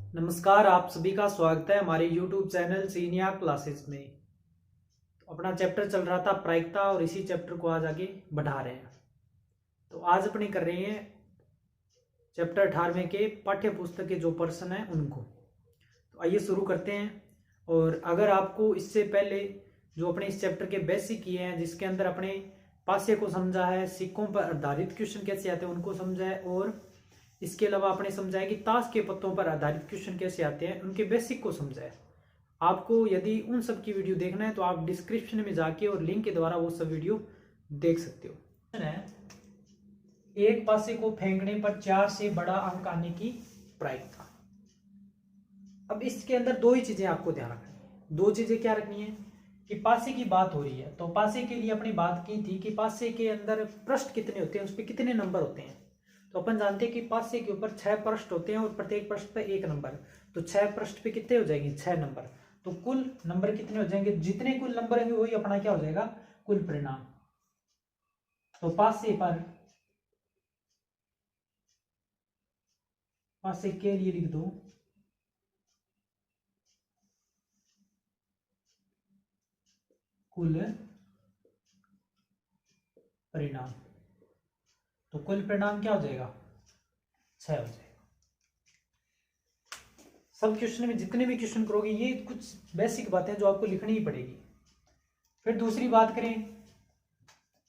नमस्कार, आप सभी का स्वागत है हमारे YouTube चैनल सीनियर क्लासेस में। तो अपना चैप्टर चल रहा था प्रायिकता और इसी चैप्टर को आज आगे बढ़ा रहे हैं। तो आज अपने कर रहे हैं चैप्टर 18वें के पाठ्य पुस्तक के जो प्रश्न हैं उनको। तो आइए शुरू करते हैं। और अगर आपको इससे पहले जो अपने इस चैप्टर के बेसिक किए हैं, जिसके अंदर अपने पासे को समझा है, सिक्कों पर आधारित क्वेश्चन कैसे आते हैं उनको समझा है, और इसके अलावा आपने समझा है कि ताश के पत्तों पर आधारित क्वेश्चन कैसे आते हैं, उनके बेसिक को समझा है। आपको यदि उन सब की वीडियो देखना है तो आप डिस्क्रिप्शन में जाके और लिंक के द्वारा वो सब वीडियो देख सकते हो। क्वेश्चन है, एक पासे को फेंकने पर 4 से बड़ा अंक आने की प्रायिकता। अब इसके अंदर दो ही चीजें आपको ध्यान रखनी है। दो चीजें क्या रखनी है कि पासे की बात हो रही है, तो पासे के लिए अपनी बात की थी कि पासे के अंदर पृष्ठ कितने होते हैं, उस पर कितने नंबर होते हैं। तो अपन जानते हैं कि पासे के ऊपर 6 पृष्ठ होते हैं और प्रत्येक पृष्ठ पे 1 नंबर। तो 6 पृष्ठ पे कितने हो जाएंगे, 6 नंबर। तो कुल नंबर कितने हो जाएंगे, जितने कुल नंबर होंगे वही अपना क्या हो जाएगा, कुल परिणाम। तो पासे के लिए लिख दो कुल परिणाम। तो कुल परिणाम क्या हो जाएगा, 6 हो जाएगा। सब क्वेश्चन में जितने भी क्वेश्चन करोगे ये कुछ बेसिक बातें जो आपको लिखनी ही पड़ेगी। फिर दूसरी बात करें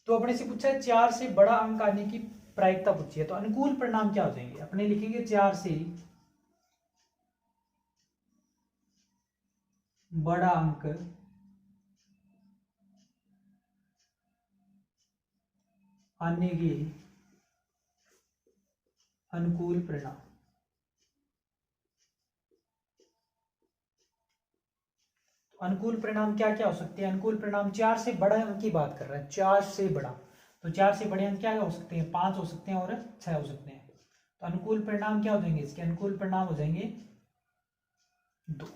तो अपने से पूछा है 4 से बड़ा अंक आने की प्रायिकता पूछी है। तो अनुकूल परिणाम क्या हो जाएंगे, अपने लिखेंगे 4 से बड़ा अंक आने के अनुकूल परिणाम। तो अनुकूल परिणाम क्या क्या हो सकते हैं, अनुकूल परिणाम 4 से बड़ा अंक की बात कर रहा है, 4 से बड़ा। तो 4 से बड़े अंक क्या हो सकते हैं, 5 हो सकते हैं और 6 हो सकते हैं। तो अनुकूल परिणाम क्या हो जाएंगे, इसके अनुकूल परिणाम हो जाएंगे 2।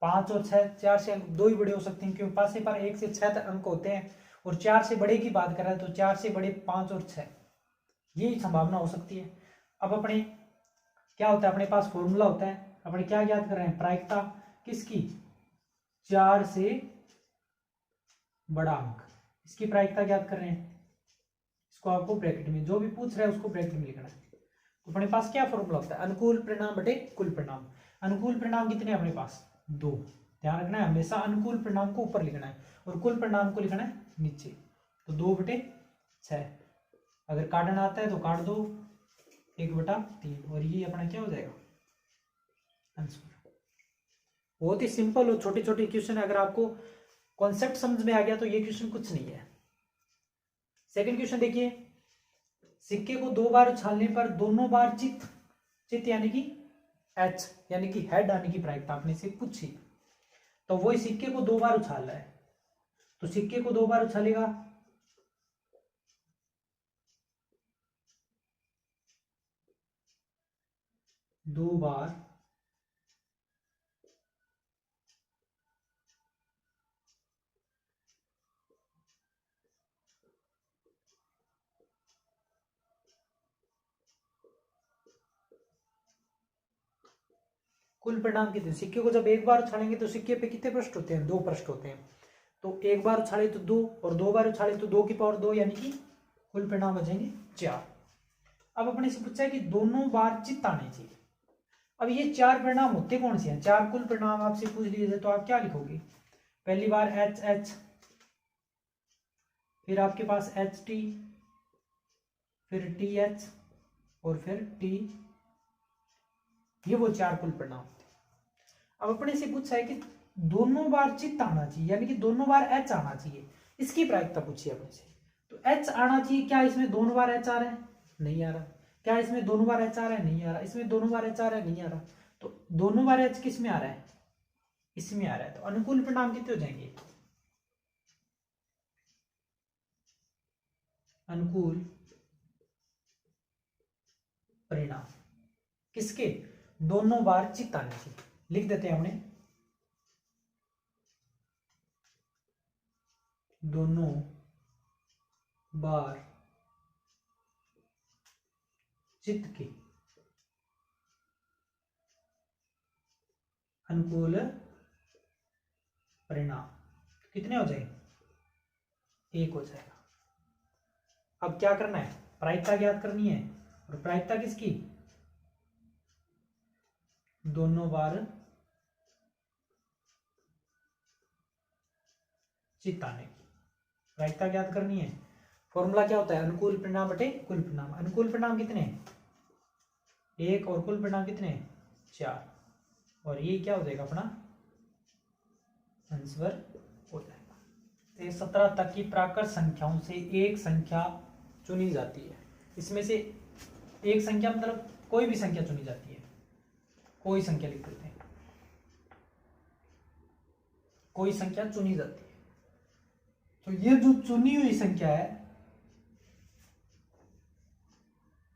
5 और 6, 4 से अंक 2 ही बड़े हो सकते हैं, क्योंकि पासे पर 1 से 6 तक अंक होते हैं। और 4 से बड़े की बात कर रहा है तो 4 से बड़े 5 और 6, यही संभावना हो सकती है। अब अपने क्या होता है, अपने पास फॉर्मूला होता है, अपने क्या ज्ञात कर रहे हैं, प्रायिकता किसकी, 4 से बड़ा अंक, इसकी प्रायिकता ज्ञात कर रहे हैं। इसको आपको ब्रैकेट में जो भी पूछ रहा है उसको ब्रैकेट में लिखना है। तो अपने पास क्या फॉर्मूला होता है, अनुकूल परिणाम बटे कुल परिणाम। अनुकूल परिणाम कितने अपने पास, 2। ध्यान रखना है हमेशा अनुकूल परिणाम को ऊपर लिखना है और कुल परिणाम को लिखना है नीचे। तो 2/6, अगर काटना आता है तो काट दो, 1/3, और ये अपना क्या हो जाएगा, आंसर। बहुत ही सिंपल और छोटे छोटे क्वेश्चन है। अगर आपको कॉन्सेप्ट समझ में आ गया तो ये क्वेश्चन कुछ नहीं है। सेकंड क्वेश्चन देखिए, सिक्के को 2 बार उछालने पर दोनों बार चित चित यानी कि एच यानी कि हेड आने की प्रायिकता आपने से पूछी। तो वही सिक्के को 2 बार उछाल रहा है, तो सिक्के को 2 बार उछालेगा, दो बार कुल परिणाम कितने, सिक्के को जब एक बार उछालेंगे तो सिक्के पे कितने पृष्ठ होते हैं, 2 पृष्ठ होते हैं। तो एक बार उछाले तो 2 और 2 बार उछाले तो 2 की पावर 2, यानी कि कुल परिणाम हो जाएंगे 4। अब अपने से पूछा है कि दोनों बार चित्त आने चाहिए। अब ये 4 परिणाम होते कौन से हैं, 4 कुल परिणाम आपसे पूछ लीजिए तो आप क्या लिखोगे, पहली बार एच एच, फिर आपके पास एच टी, फिर टी एच, और फिर टी, ये वो 4 कुल परिणाम। अब अपने से पूछा है कि दोनों बार चित्त आना चाहिए, यानी कि दोनों बार एच आना चाहिए, इसकी प्रायिकता पूछी है अपने से। तो एच आना चाहिए, क्या इसमें दोनों बार एच आ रहा है, नहीं आ रहा। क्या इसमें दोनों बार एच आ रहा है, नहीं आ रहा। इसमें दोनों बार एच आ रहा है, नहीं आ रहा। तो दोनों बार एच किस में आ रहा है, इसमें आ रहा है। तो अनुकूल परिणाम कितने हो जाएंगे, अनुकूल परिणाम किसके, दोनों बार चित्त आने चाहिए। लिख देते हैं हमने, दोनों बार चित्त के अनुकूल परिणाम कितने हो जाएंगे, 1 हो जाएगा। अब क्या करना है, प्रायिकता ज्ञात करनी है, और प्रायिकता किसकी, दोनों बार चित्त आने की प्रायिकता ज्ञात करनी है। फॉर्मूला क्या होता है, अनुकूल परिणाम बटे कुल परिणाम। अनुकूल परिणाम कितने हैं, 1, और कुल परिणाम कितने हैं, 4, और ये क्या हो जाएगा अपना आंसर हो जाएगा। तो ये 17 तक की प्राकृत संख्याओं से एक संख्या चुनी जाती है। इसमें से एक संख्या मतलब कोई भी संख्या चुनी जाती है, कोई संख्या लिख देते हैं, कोई संख्या चुनी जाती है। तो ये जो चुनी हुई संख्या है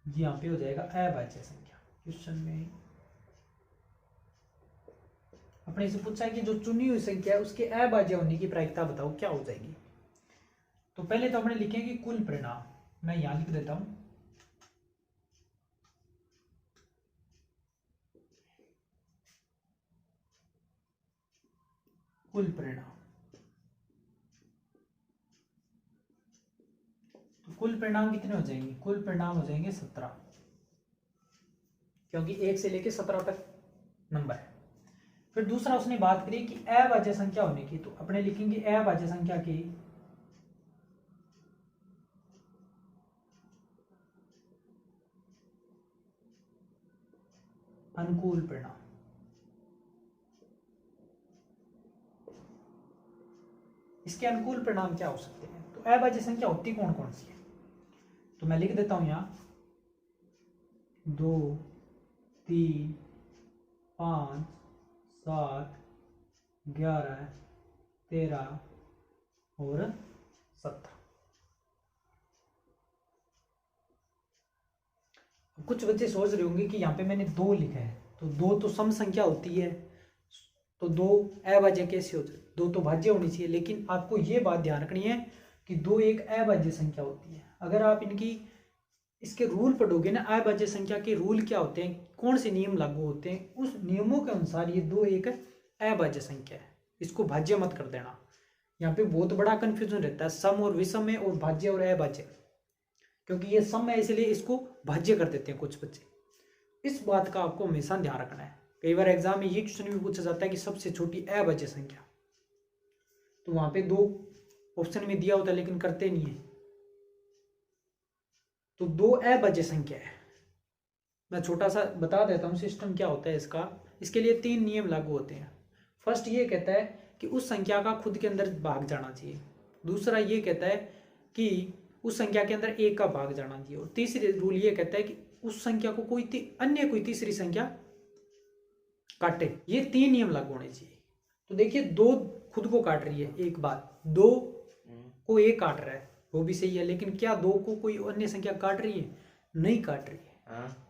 यहां पे हो जाएगा अभाज्य संख्या। क्वेश्चन में अपने से पूछा है कि जो चुनी हुई संख्या है उसके अभाज्य होने की प्रायिकता बताओ, क्या हो जाएगी। तो पहले तो अपने लिखेंगे कुल परिणाम, मैं यहां लिख देता हूं कुल परिणाम। तो कुल परिणाम कितने हो जाएंगे, कुल परिणाम हो जाएंगे 17, क्योंकि 1 से लेके 17 तक नंबर है। फिर दूसरा उसने बात करी कि अभाज्य संख्या होने की, तो अपने लिखेंगे अभाज्य संख्या की अनुकूल परिणाम। इसके अनुकूल परिणाम क्या हो सकते हैं, तो अभाज्य संख्या होती कौन कौन सी है, तो मैं लिख देता हूं यहां 2, 3, 5, 7, 11, 13 और 17। कुछ बच्चे सोच रहे होंगे कि यहाँ पे मैंने 2 लिखा है, तो 2 तो सम संख्या होती है, तो 2 अभाज्य कैसे हो जाए, 2 तो भाज्य होनी चाहिए। लेकिन आपको ये बात ध्यान रखनी है कि 2 एक अभाज्य संख्या होती है। अगर आप इसके रूल पढ़ोगे ना, अभाज्य संख्या के रूल क्या होते हैं, कौन से नियम लागू होते हैं, उस नियमों के अनुसार ये 2 एक अभाज्य संख्या है, इसको भाज्य मत कर देना। यहाँ पे बहुत बड़ा कंफ्यूजन रहता है सम और विषम में, और भाज्य और अभाज्य, क्योंकि ये सम है इसलिए इसको भाज्य कर देते हैं कुछ बच्चे। इस बात का आपको हमेशा ध्यान रखना है। कई बार एग्जाम में ये क्वेश्चन भी पूछा जाता है कि सबसे छोटी अभाज्य संख्या, तो वहां पे 2 ऑप्शन में दिया होता है लेकिन करते नहीं है। तो 2 अभाज्य संख्या है, मैं छोटा सा बता देता हूँ सिस्टम क्या होता है इसका। इसके लिए 3 नियम लागू होते हैं। फर्स्ट ये कहता है कि उस संख्या का खुद के अंदर भाग जाना चाहिए। दूसरा ये कहता है कि उस संख्या के अंदर 1 का भाग जाना चाहिए। और तीसरी रूल ये कहता है कि उस संख्या को कोई तीसरी संख्या काटे। ये 3 नियम लागू होने चाहिए। तो देखिए 2 खुद को काट रही है, एक बात 2 को 1 काट रहा है, वो भी सही है, लेकिन क्या 2 को कोई अन्य संख्या काट रही है, नहीं काट रही है,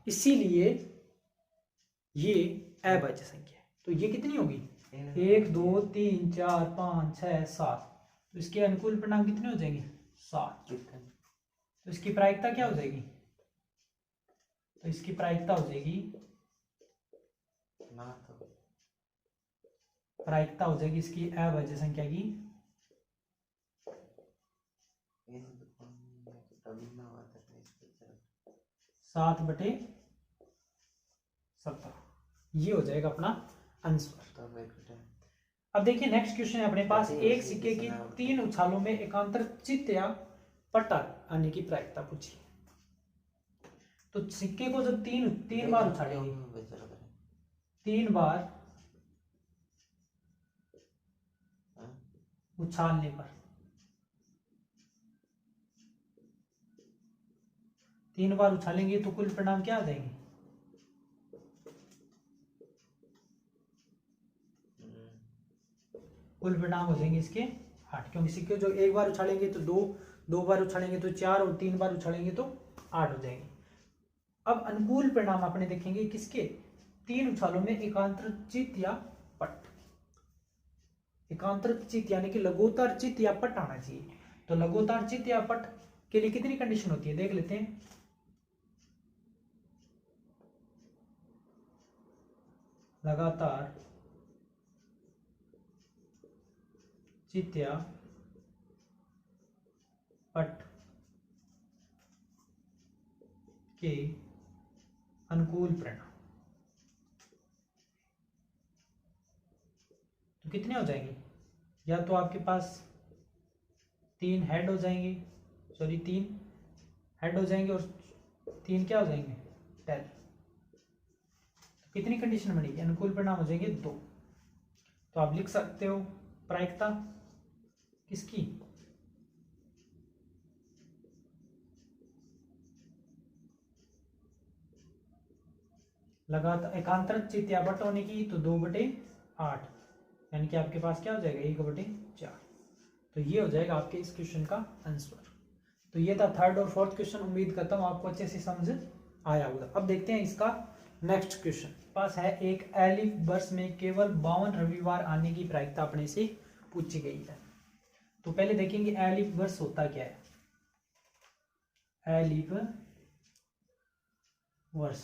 इसीलिए ये अभाज्य संख्या है। तो ये कितनी होगी, 1, 2, 3, 4, 5, 6, 7। तो इसके अनुकूल परिणाम कितने हो जाएंगे, 7। तो इसकी प्रायिकता क्या हो जाएगी, तो इसकी प्रायिकता हो जाएगी इसकी अभाज्य संख्या की 7/17। ये हो जाएगा अपना आंसर। अब देखिए नेक्स्ट क्वेश्चन है अपने पास, एक सिक्के की 3 उछालों में एकांतर चित्त या पट्टा आने की प्रायिकता पूछी। तो सिक्के को जब 3 बार उछालेंगे, 3 बार उछालने पर, 3 बार उछालेंगे तो कुल परिणाम क्या आ जाएंगे, कुल परिणाम हो जाएंगे इसके 8, क्योंकि सिक्के जो 1 बार उछालेंगे तो 2 बार उछालेंगे तो 4, और 3 बार उछालेंगे तो 8 हो जाएंगे। अब अनुकूल परिणाम अपने देखेंगे किसके, 3 उछालों में एकांतर चित्त या पट। एकांतर चित्त यानी कि लघुतार चित्त या पट आना चाहिए। तो लघुतार चित्त या पट के लिए कितनी कंडीशन होती है, देख लेते हैं। लगातार जित्या पट के अनुकूल परिणाम तो कितने हो जाएंगे? या तो आपके पास 3 हेड हो जाएंगे, सॉरी 3 हेड हो जाएंगे और 3 क्या हो जाएंगे? टेल। तो कितनी कंडीशन बनेगी? अनुकूल परिणाम हो जाएंगे 2। तो आप लिख सकते हो प्रायिकता किसकी? लगातार एकांतर चित्यापट होने की तो 2/8, यानी कि आपके पास क्या हो जाएगा? 1/4। तो ये हो जाएगा आपके इस क्वेश्चन का आंसर। तो ये था थर्ड और फोर्थ क्वेश्चन। उम्मीद करता हूँ आपको अच्छे से समझ आया होगा। अब देखते हैं इसका नेक्स्ट क्वेश्चन। पास है एक एलिफ वर्ष में केवल 52 रविवार आने की प्रायिकता अपने से पूछी गई है। तो पहले देखेंगे एलिफ वर्ष होता क्या है। एलिफ वर्ष,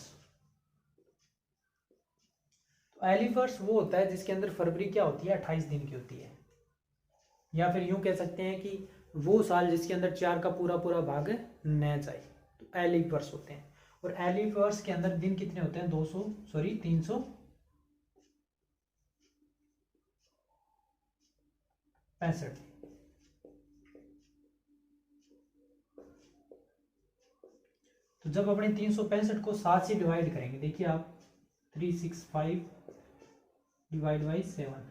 तो एलिफ वर्ष वो होता है जिसके अंदर फरवरी क्या होती है? 28 दिन की होती है। या फिर यूं कह सकते हैं कि वो साल जिसके अंदर 4 का पूरा पूरा भाग न जाए, तो एलिफ वर्ष होते हैं। और एलिफ वर्ष के अंदर दिन कितने होते हैं? 365। तो जब अपने 365 को 7 से डिवाइड करेंगे, देखिए आप 365 डिवाइड बाई 7,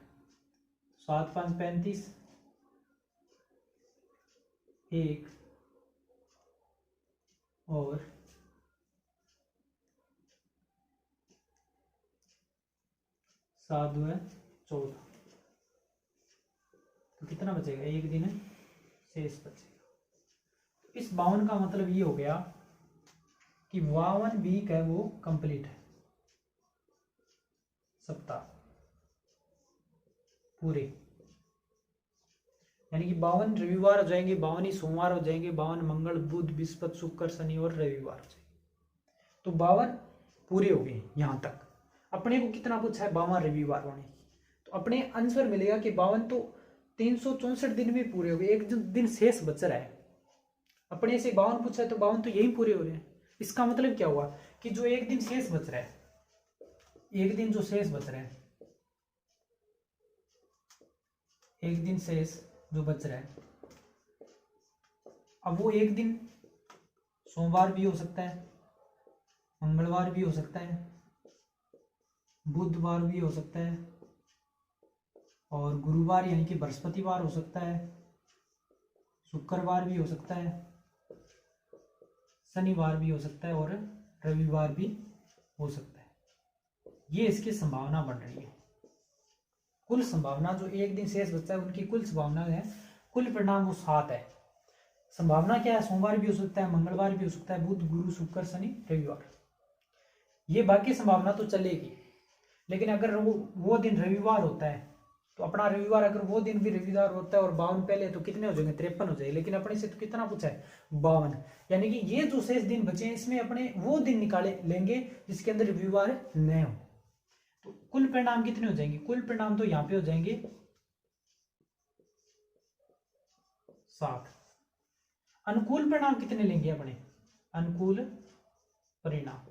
7 5 35, 1 और 7 2 14। तो कितना बचेगा? 1 दिन शेष बचेगा। इस 52 का मतलब ये हो गया कि 52 वीक है वो कंप्लीट है, सप्ताह पूरे। यानी कि 52 रविवार हो जाएंगे, 52 ही सोमवार हो जाएंगे, 52 मंगल बुध बृहस्पति शुक्र शनि और रविवार हो जाएंगे। तो 52 पूरे हो गए। यहां तक अपने को कितना पूछा है? 52 रविवार होने की। तो अपने आंसर मिलेगा कि 52 तो 364 दिन में पूरे हो गए, एक दिन शेष बच रहा है। अपने से 52 पूछा है तो 52 तो यही पूरे हो रहे हैं। इसका मतलब क्या हुआ कि जो एक दिन शेष बच रहा है, एक दिन जो शेष बच रहा है, एक दिन शेष जो बच रहा है, अब वो एक दिन सोमवार भी हो सकता है, मंगलवार भी हो सकता है, बुधवार भी हो सकता है, और गुरुवार यानी कि बृहस्पतिवार हो सकता है, शुक्रवार भी हो सकता है, शनिवार भी हो सकता है और रविवार भी हो सकता है। ये इसकी संभावना बन रही है। कुल संभावना जो एक दिन शेष बचता है उनकी कुल संभावना है, कुल परिणाम वो 7 है। संभावना क्या है? सोमवार भी हो सकता है, मंगलवार भी हो सकता है, बुध गुरु शुक्र शनि रविवार। ये बाकी संभावना तो चलेगी, लेकिन अगर वो दिन रविवार होता है तो अपना रविवार अगर वो दिन भी रविवार होता है और 52 पहले, तो कितने हो जाएंगे? 53 हो जाएंगे। लेकिन अपने से तो कितना पूछा है? 52। यानी कि ये जो शेष दिन बचे हैं इसमें अपने वो दिन निकाले लेंगे जिसके अंदर रविवार न हो। तो कुल परिणाम कितने हो जाएंगे? कुल परिणाम तो यहाँ पे हो जाएंगे 7। अनुकूल परिणाम कितने लेंगे अपने? अनुकूल परिणाम,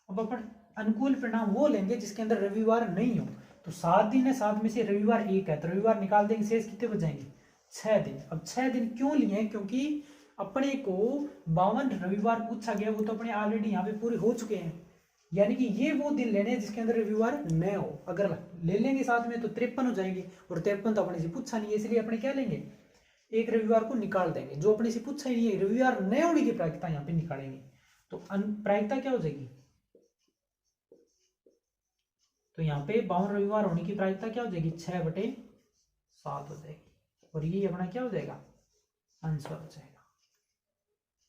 अब अपन अनुकूल परिणाम वो लेंगे जिसके अंदर रविवार नहीं हो। तो 7 दिन है, 7 में से रविवार 1 है, तो रविवार निकाल देंगे, शेष कितने बच जाएंगे? 6 दिन। अब 6 दिन क्यों लिए? क्योंकि अपने को 52 रविवार पूछा गया, वो तो अपने ऑलरेडी यहाँ पे पूरे हो चुके हैं। यानी कि ये वो दिन लेने हैं जिसके अंदर रविवार न हो। अगर ले लेंगे साथ में तो 53 हो जाएंगे, और 53 तो अपने से पूछा नहीं है, इसलिए अपने क्या लेंगे? एक रविवार को निकाल देंगे। जो अपने से पूछा ही नहीं है, रविवार न होने की प्रायिकता यहाँ पे निकालेंगे। तो प्रायिकता क्या हो जाएगी? तो यहाँ पे 52 रविवार होने की प्रायिकता क्या हो जाएगी? 6/7 हो जाएगी, और ये अपना क्या हो जाएगा? आंसर हो जाएगा।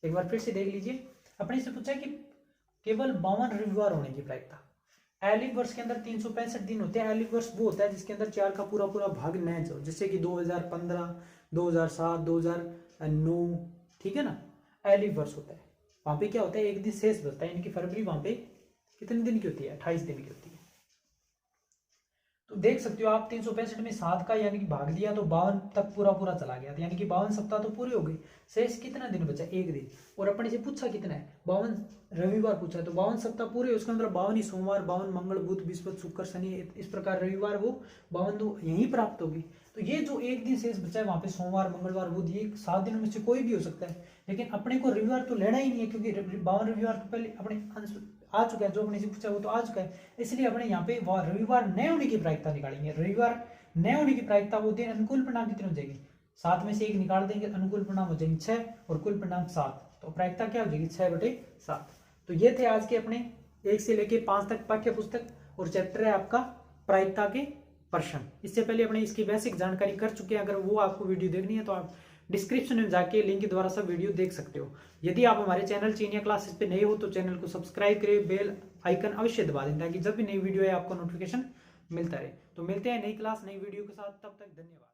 एक बार फिर से देख लीजिए। अपने से पूछा कि केवल 52 रविवार होने की प्रायिकता। एलिफ वर्ष के अंदर 365 दिन होते हैं। एलिफ वर्ष वो होता है जिसके अंदर 4 का पूरा पूरा भाग न जाओ, जैसे कि 2015, 2007, 2009, ठीक है ना। एलिफ वर्ष होता है। वहां पे क्या होता है? एक दिन शेष बचता है। इनकी फरवरी वहां पे कितने दिन की होती है? 28 दिन की होती है। तो देख सकते हो आप 365 में 7 का यानी कि भाग दिया तो 52 तक पूरा चला गया, यानी कि 52 सप्ताह तो पूरे हो गए। शेष कितना दिन बचा? 1 दिन। और अपने से पूछा कितना है? 52 रविवार पूछा है, तो 52 सप्ताह पूरे, उसका मतलब 52 ही सोमवार, 52 मंगल बुध बृहस्पति शुक्र शनि, इस प्रकार रविवार वो 52 यहीं प्राप्त होगी। तो ये जो 1 दिन शेष बचा है वहां पे सोमवार मंगलवार बुध, ये 7 दिनों में से कोई भी हो सकता है, लेकिन अपने को रविवार तो लेना ही नहीं है, क्योंकि 52 रविवार तो पहले अपने आ चुका है, जो अपने से पूछा वो तो आ चुका है, इसलिए अपने यहाँ पे रविवार न होने की प्रायिकता निकालेंगे। रविवार न होने की प्रायिकता वो दिन अनुकूल परिणाम कितने हो जाएगी? 7 में से 1 निकाल देंगे, अनुकूल परिणाम हो जाएंगे 6 और कुल परिणाम 7, तो प्रायिकता क्या हो जाएगी? 6/7। तो ये थे आज के अपने 1 से लेके 5 तक पाठ्य पुस्तक और चैप्टर है आपका प्रायिकता के प्रश्न। इससे पहले अपने इसकी बेसिक जानकारी कर चुके हैं, अगर वो आपको वीडियो देखनी है तो आप डिस्क्रिप्शन में जाके लिंक के द्वारा सब वीडियो देख सकते हो। यदि आप हमारे चैनल चीनिया क्लासेस पे नए हो तो चैनल को सब्सक्राइब करें, बेल आइकन अवश्य दबा दें ताकि जब भी नई वीडियो है आपको नोटिफिकेशन मिलता रहे। तो मिलते हैं नई क्लास नई वीडियो के साथ, तब तक धन्यवाद।